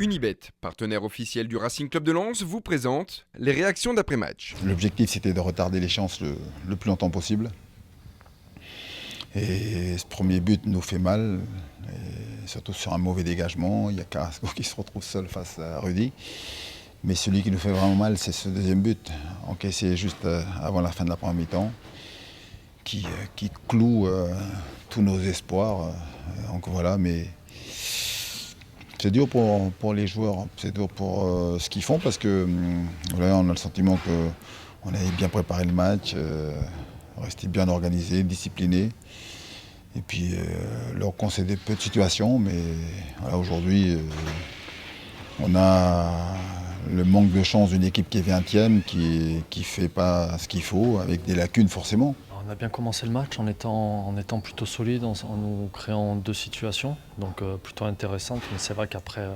Unibet, partenaire officiel du Racing Club de Lens, vous présente les réactions d'après-match. L'objectif, c'était de retarder l'échéance le plus longtemps possible. Et ce premier but nous fait mal, et surtout sur un mauvais dégagement. Il y a Carrasco qui se retrouve seul face à Rudy. Mais celui qui nous fait vraiment mal, c'est ce deuxième but, encaissé juste avant la fin de la première mi-temps, qui cloue tous nos espoirs. Donc voilà, mais c'est dur pour les joueurs, c'est dur pour ce qu'ils font parce que voilà, on a le sentiment qu'on avait bien préparé le match, resté bien organisé, discipliné. Et puis leur concéder peu de situations, mais voilà, aujourd'hui on a le manque de chance d'une équipe qui est 20e, qui ne fait pas ce qu'il faut, avec des lacunes forcément. On a bien commencé le match en étant plutôt solide, en nous créant deux situations, donc plutôt intéressantes. Mais c'est vrai qu'après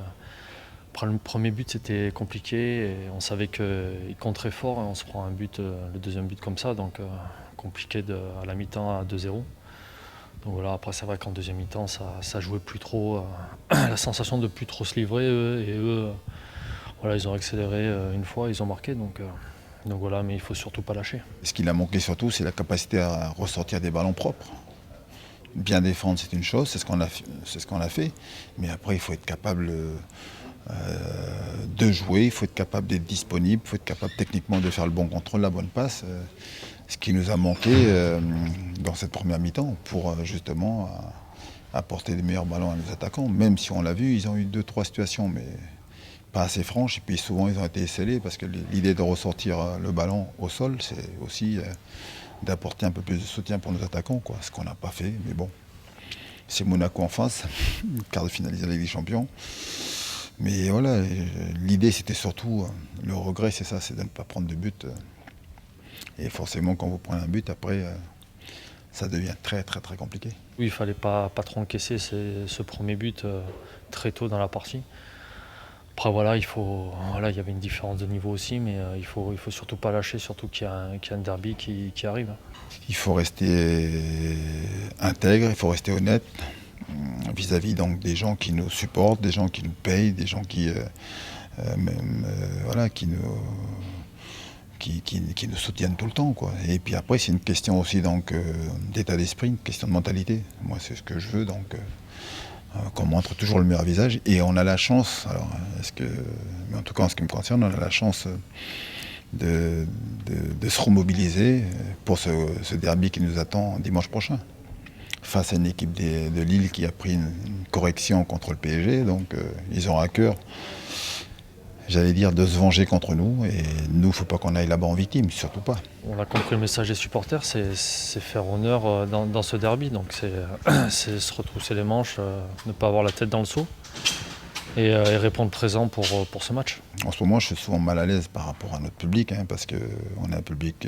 le premier but, c'était compliqué. Et on savait qu'il compte très fort et on se prend un but, le deuxième but comme ça, donc compliqué à la mi-temps à 2-0. Donc voilà, après c'est vrai qu'en deuxième mi-temps, ça jouait plus trop, la sensation de plus trop se livrer, eux, voilà, ils ont accéléré une fois, ils ont marqué, donc voilà, mais il ne faut surtout pas lâcher. Ce qu'il a manqué surtout, c'est la capacité à ressortir des ballons propres. Bien défendre, c'est une chose, c'est ce qu'on a fait, mais après il faut être capable de jouer, il faut être capable d'être disponible, il faut être capable techniquement de faire le bon contrôle, la bonne passe. Ce qui nous a manqué dans cette première mi-temps pour justement apporter des meilleurs ballons à nos attaquants. Même si on l'a vu, ils ont eu 2-3 situations, mais pas assez franches. Et puis souvent, ils ont été scellés parce que l'idée de ressortir le ballon au sol, c'est aussi d'apporter un peu plus de soutien pour nos attaquants, quoi. Ce qu'on n'a pas fait, mais bon. C'est Monaco en face, quart de finale de la Ligue des Champions. Mais voilà, l'idée c'était surtout, le regret c'est ça, c'est de ne pas prendre de but. Et forcément quand vous prenez un but, après, ça devient très très très compliqué. Oui, il ne fallait pas trop encaisser ce premier but très tôt dans la partie. Après voilà, il y avait une différence de niveau aussi, mais il faut surtout pas lâcher, surtout qu'il y a un derby qui arrive. Il faut rester intègre, il faut rester honnête vis-à-vis donc des gens qui nous supportent, des gens qui nous payent, des gens qui nous soutiennent tout le temps, quoi. Et puis après, c'est une question aussi donc d'état d'esprit, une question de mentalité. Moi, c'est ce que je veux, donc qu'on montre toujours le meilleur visage. Et on a la chance, alors, mais en tout cas en ce qui me concerne, on a la chance de se remobiliser pour ce derby qui nous attend dimanche prochain. Face à une équipe de Lille qui a pris une correction contre le PSG, donc ils ont à cœur, j'allais dire, de se venger contre nous. Et nous, il ne faut pas qu'on aille là-bas en victime, surtout pas. On a compris le message des supporters, c'est faire honneur dans ce derby. Donc c'est se retrousser les manches, ne pas avoir la tête dans le seau et répondre présent pour ce match. En ce moment, je suis souvent mal à l'aise par rapport à notre public, parce qu'on a un public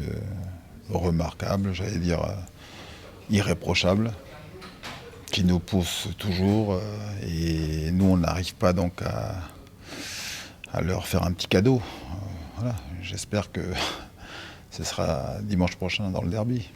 remarquable, j'allais dire irréprochable, qui nous pousse toujours. Et nous, on n'arrive pas donc à leur faire un petit cadeau. Voilà. J'espère que ce sera dimanche prochain dans le derby.